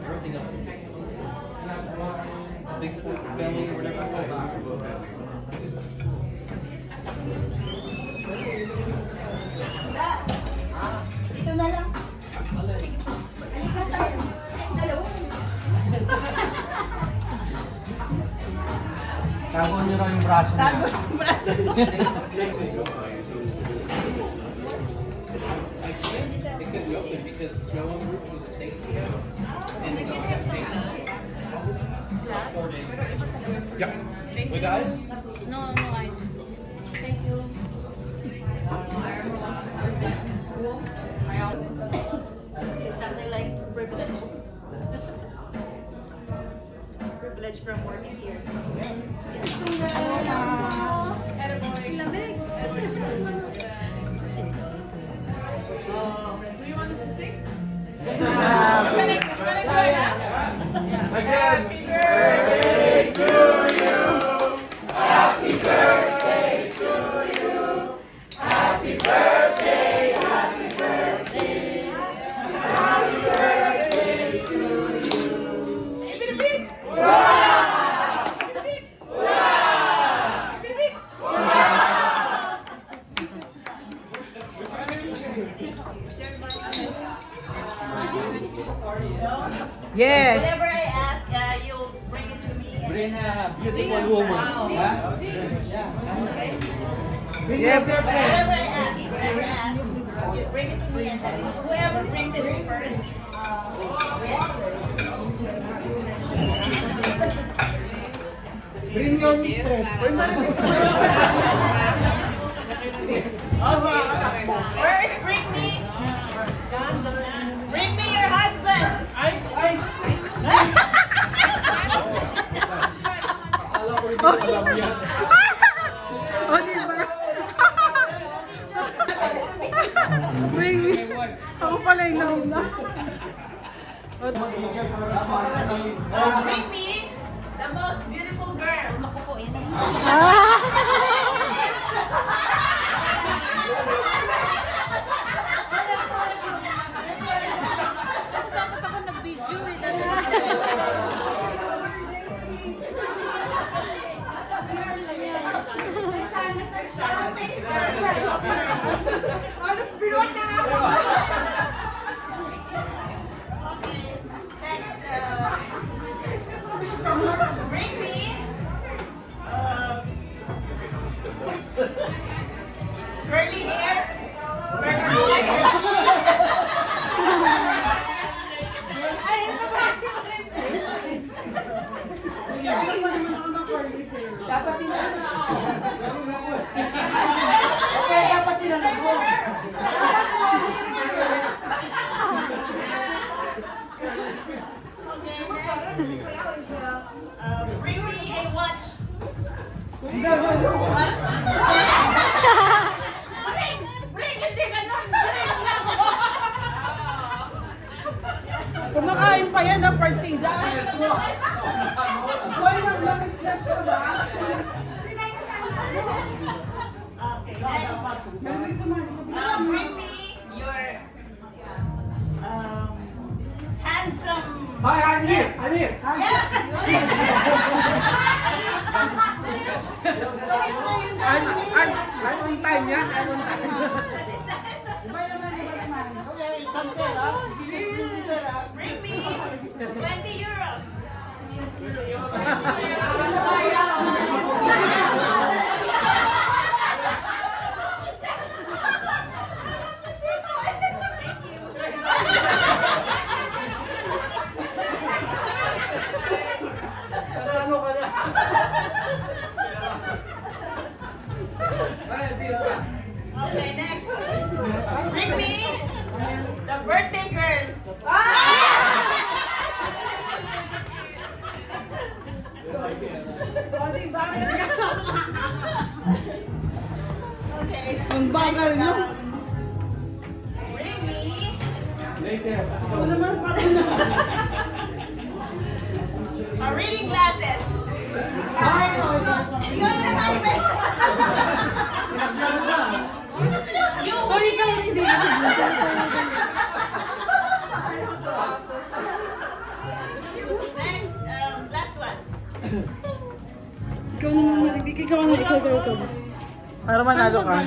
Everything else is big belly or whatever it was. Ito na lang. Halika tayo. Hello. Tago niyo raw yung braso niya. Tago yung braso. It could be open because the snow on the roof was a safety hazard. And so, Glass? 4 days. Yeah. With ice? No, I. Thank you. It's something like privilege. Privilege from working here. Lamig. Do you want us to sing? Yes. Whatever I ask, you'll bring it to me. Bring a beautiful woman. Huh? Okay? Yes. Whatever I ask, you bring it to me and then whoever brings it first. Bring your mistress. First, bring me your husband. O, diba? Bring me. Ako pala yung nauna. Bring me the most beautiful girl. Dapat ako nag-video eh. Bring me curly hair. Bring me a watch. Bring, hindi ganun. Kumakain pa yan ng partida. Why lang lang snatch siya ba? Okay, next. Meron may sumali. Bring me your handsome. Hi, I'm here. I'm here. I'm on time, yeah? I'm on time. Bring me 20 euros. Okay, next. Bring me the birthday girl. Okay. Ang bagal nyo. Bring me Ako naman, parang na. reading glasses. Ay, no, no. Ikaw na naman, Ibe. Next, last one. Ikaw naman malibig. Ikaw. Para manalo ka.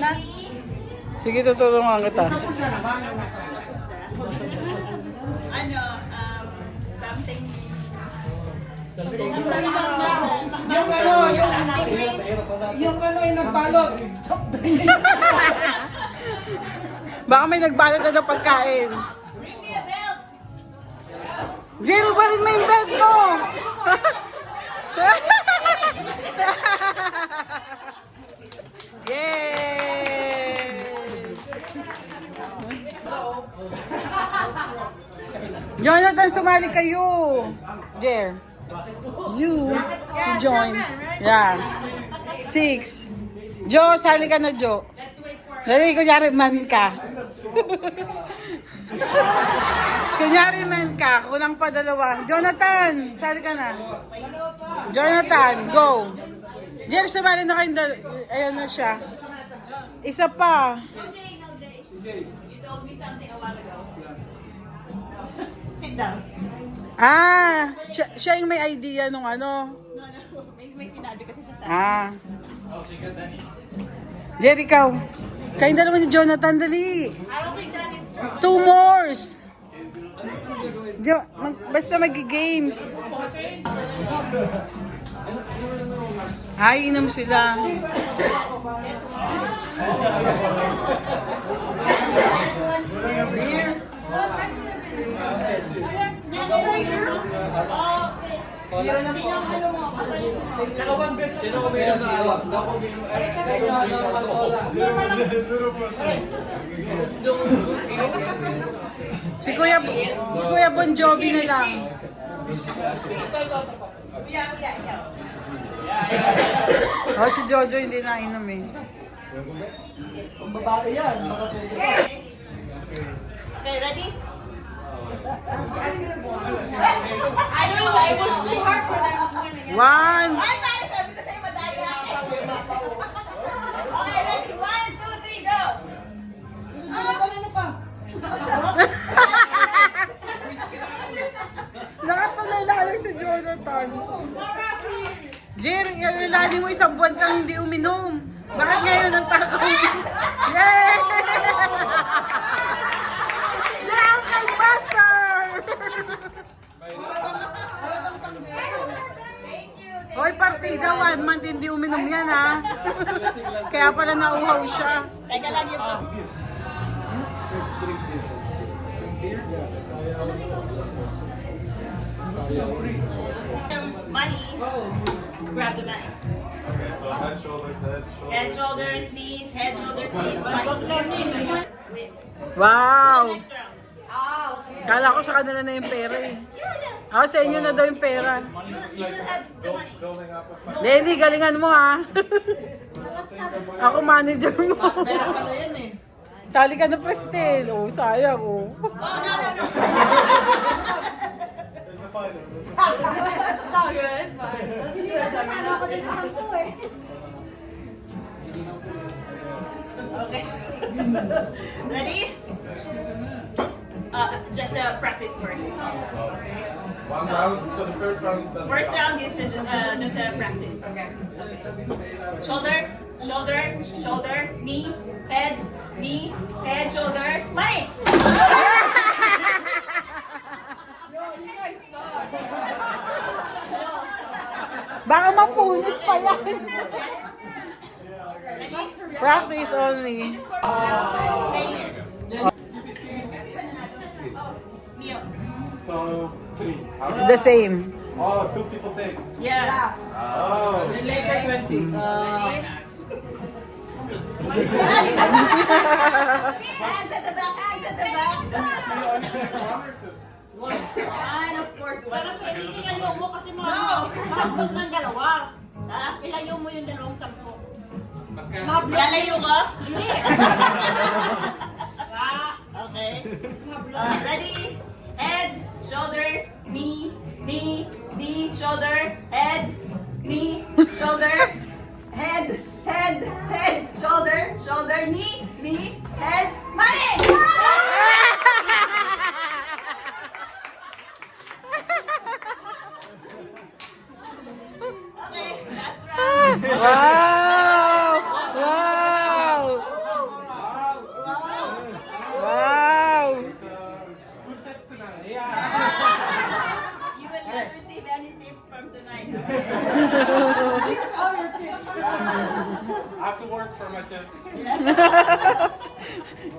Sige, tutulungan kita. Ano, something. Yung yung nagbalot. Baka may nagbalot na ng pagkain. Bring me a belt. Jero, ba rin may belt mo? Yay! Jonathan, sumali kayo. Jer. You. Si John. Yeah. 6. Jo, sali ka na, Jo. Let's wait for Dali, kunyari man ka. Kunyari man ka, kulang pa dalawa. Jonathan, sali ka na. Jonathan, go. Jer, sumali na kayong ayan na siya. Isa pa. Jay. You told me something a while ago. Sit down. Ah, siya yung may idea nung ano. No. May sinabi kasi siya sa Ah. Jer, ikaw. Kayong dalawa ni Jonathan, dali. I don't think that is true. 2 more. Basta mag-games. Ay, inom sila. Sino ko may nakaawak? Si Kuya Bon Jovi na lang. Yeah. Oh, si Jojo hindi na inom eh. Okay, ready? I know, it was too hard for them this morning. 1. Ay, bakit sabi ko sa'yo madaya? Okay, ready? 1, 2, 3, go! Nakatuloy lang si Jonathan. Jer, ilali mo isang buwan kang hindi uminom. Bakit ngayon ang takaw? Yay! Yeah, kay Master! Thank you. Hoy, partida, 1 month hindi uminom yan, ha? Kaya pala nauhaw siya. Teka lang yung pag... Money. Grab the money. Okay, so head, shoulders, Head, shoulders, knees, head, shoulders, knees, money. Win. Wow! Next round. Kala ko sa kanila na yung pera eh. Yeah. Ako, sa inyo na daw yung pera. You still have the money. building up a fight. Lenny, galingan mo, ha? Ako manager mo. Sali ka na Prestel. Oh, sayang, oh. Oh, no. It's a final. It's a It's all good. It's fine. Nasasalo ko din sa 10 eh. Okay. Ready? Just practice first. one round. So the first round doesn't First count. round is just practice. Okay. Shoulder, shoulder, shoulder, knee, head, shoulder, money. Baka mapunit pa yan. Ready? Practice only. Mio. So 3. It's the same. Oh, 2 people take. Yeah. Oh. Later 20. Hands at the back, hands at the back. And of course, parang ilayo mo kasi mo. No! Mahapot ng dalawa. Ha? Ilayo mo yung dalawang 10. Lalayo ka? Hindi. Okay. Ready? Head, shoulders, knee, shoulder, head, knee, shoulder, head, shoulder, knee, head, money!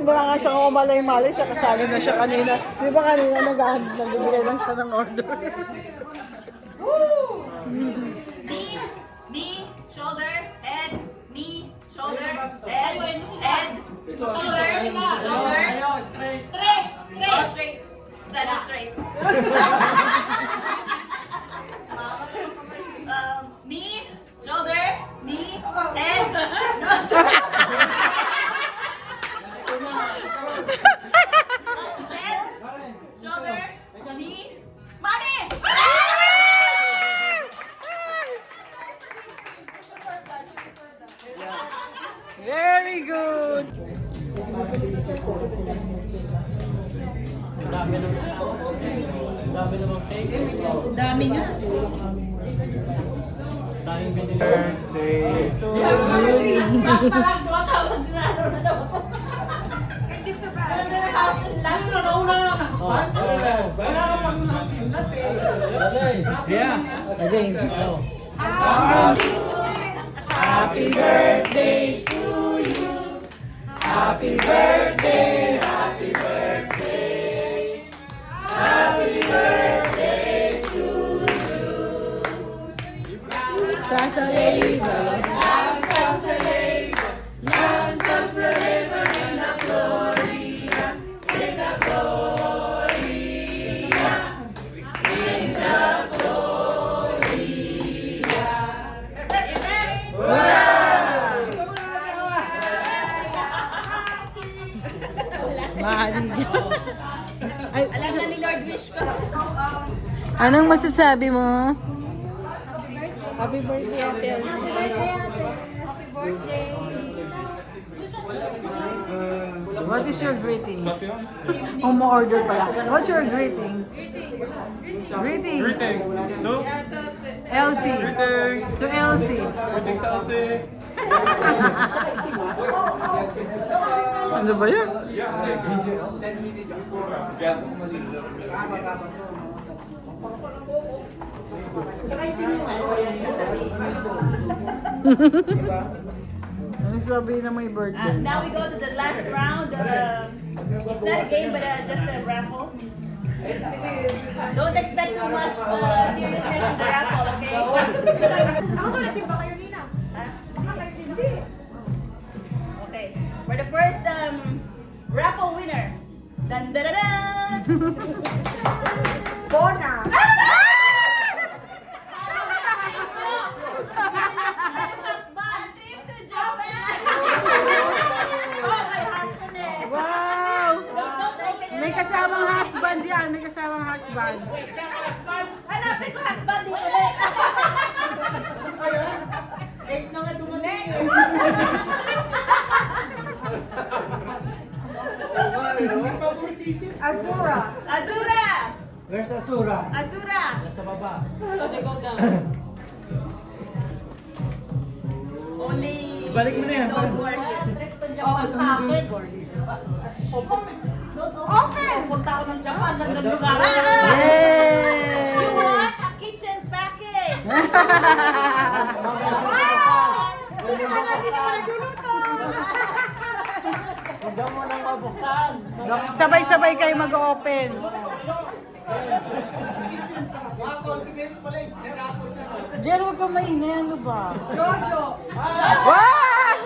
Di ba nga siya kumalay-malay sa kasali na siya kanina. Di ba kanina nagbibigay lang siya ng order. Knee, shoulder, head, knee, shoulder, head, shoulder, shoulder. Straight. Oh, straight. Stand up straight. Knee, shoulder, knee, head, no, shoulder. Head, shoulder, knee, money. Very good. Dami nga. Tumatawag na daw. Happy birthday to you. Happy birthday, happy birthday. Happy birthday to you. Sasaleva, sasaleva, sasaleva in the Gloria, in the Gloria, in the Gloria. Ay, Alam na ni Lord Wish ko. anong masasabi mo? Happy birthday, ate. Happy birthday, ate. Happy birthday. What is your greeting? Umu-order pala. What's your greeting? Greetings. Greetings to Elsie. To Elsie. Greetings Elsie. Ano ba yun? Anong sabihin na may birthday? Now we go to the last round. It's not a game, but just a raffle. Don't expect too much seriousness in the raffle, okay? Nakasulat din ba kayo, Nina? Nakasulat din ba? Okay. For the first raffle winner. Dun, dun, dun, dun. Bona. Wow! May kasamang husband yan. May kasamang husband. Hanapin ko husband dito ulit. Azura. Azura! Where's Azura? Azura! Nasa baba. Only Balik mo na yan. those who are here. Open! Punta ako ng Japan, nandang lugar. Yay! You want a kitchen package? Hindi ka nagluluto. Huwag mo nang mabuksan. Sabay-sabay kayo mag-open. Jer, huwag kang maingay. Ano ba? Wow!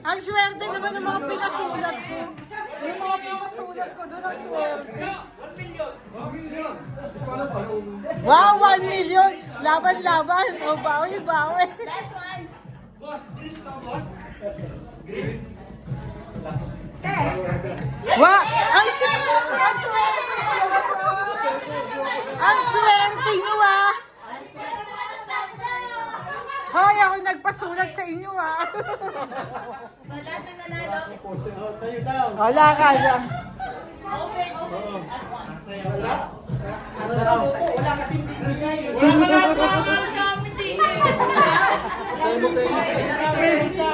Ang swerte naman ng mga pinasulat ko. Yung mga pinasulat ko, doon ang swerte. Wow, 1 million! Laban-laban! O, bawi-bawi. Last one. Wow! Ang swerte! Ang swerte nyo, ah! Hoy, ako nagpasulat sa inyo, ah! So, lahat ng nanalo. Tayo daw. Wala ka lang. Open. Last one.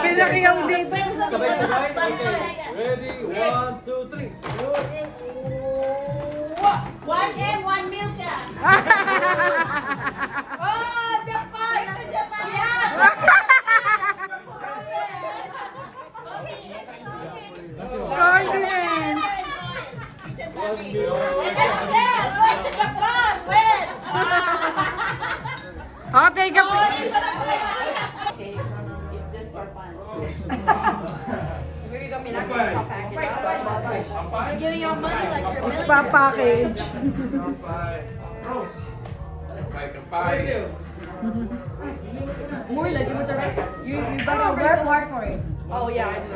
Pinakiyaw dito. Sabay-sabay. Ready? 1, 2, 3. 1M, 1 Milka. Oh, Japan! Ito Japan! Wait, Japan! Wait! Oh, take a Okay, it's just for fun. Maybe kami na spa package. We're giving you money like you're a spa package. More like you was already. You better work hard for it. Oh yeah, I do.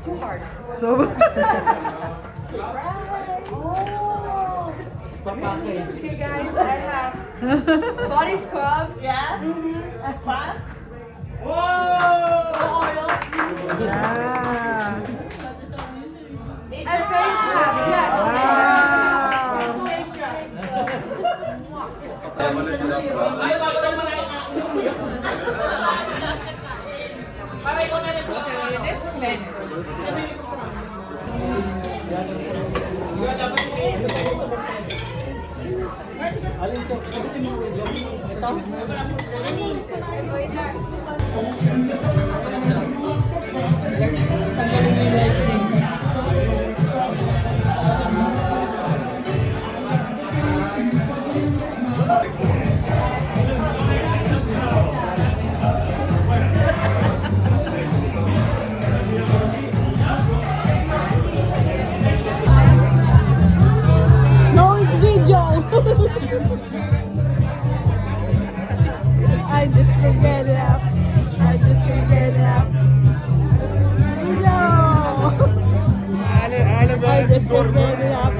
Too hard. So, Okay guys, I have body scrub, Yeah? That's fun? oil, yeah. and face mask. Yeah. No, it's video. I just can't get it up. I just can't get it up. Video. I just can't get it up.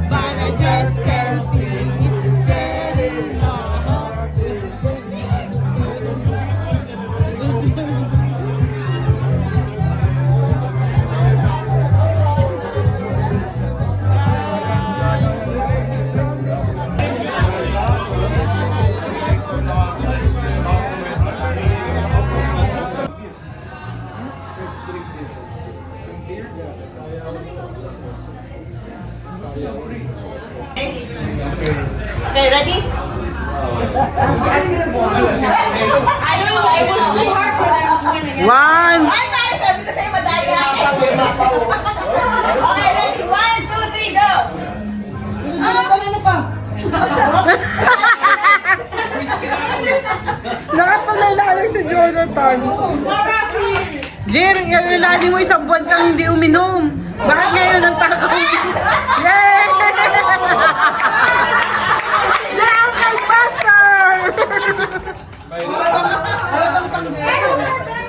But I just can't see. Get it Okay, ready? I was too hard for them. One. Ay, tayo sabi ko sa'yo, madaya. Okay, ready? 1, 2, 3, go! Nakatunay na lang si Jonathan. Jer, ilalim mo isang buwan kang hindi uminom. Bakit ngayon ang takaw? Yay! Yeah, my master!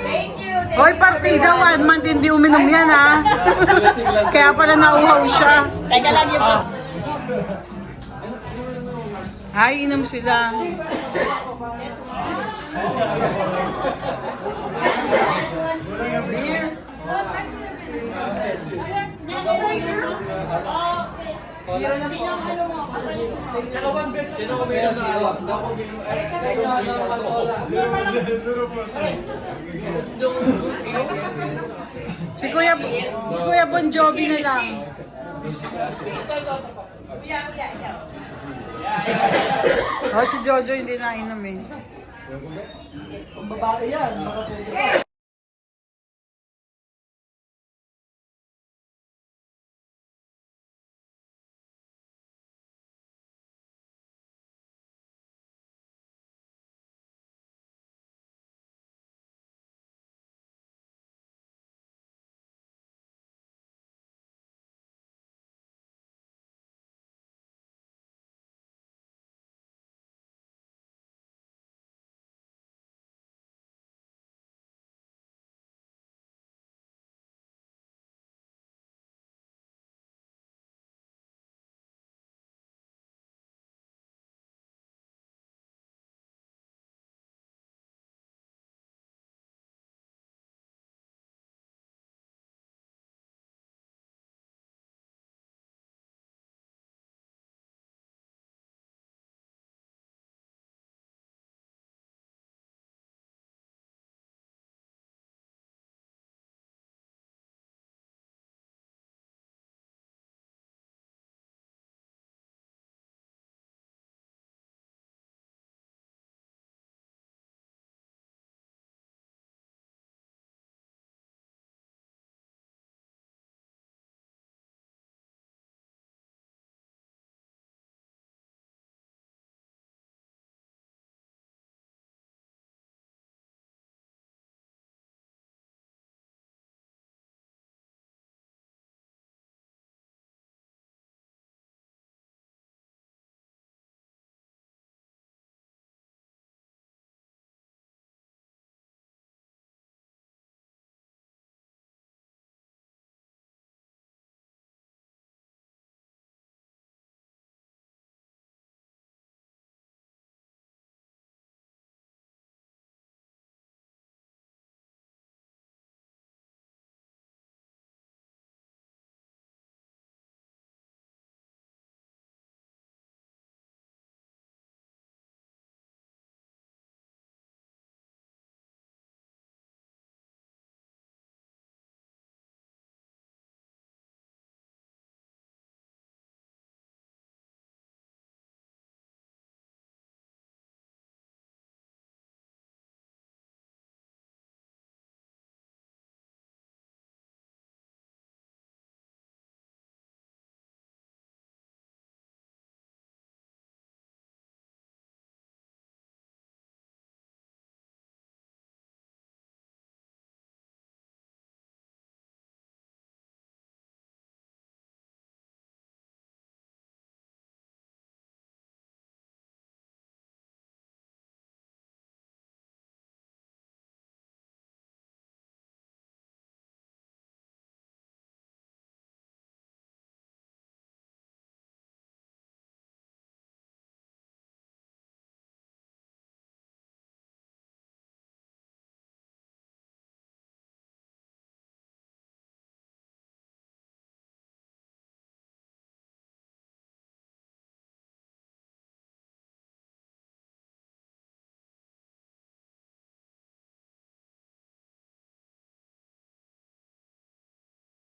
Thank you. Hoy, partida, 1 month hindi uminom yan, ha? Kaya pala nauhaw siya. Teka lang yung Ay, inom sila. Si Kuya Bon Jovi na lang. Oh, si Jojo hindi na inom eh. Babae yan, baka pwede.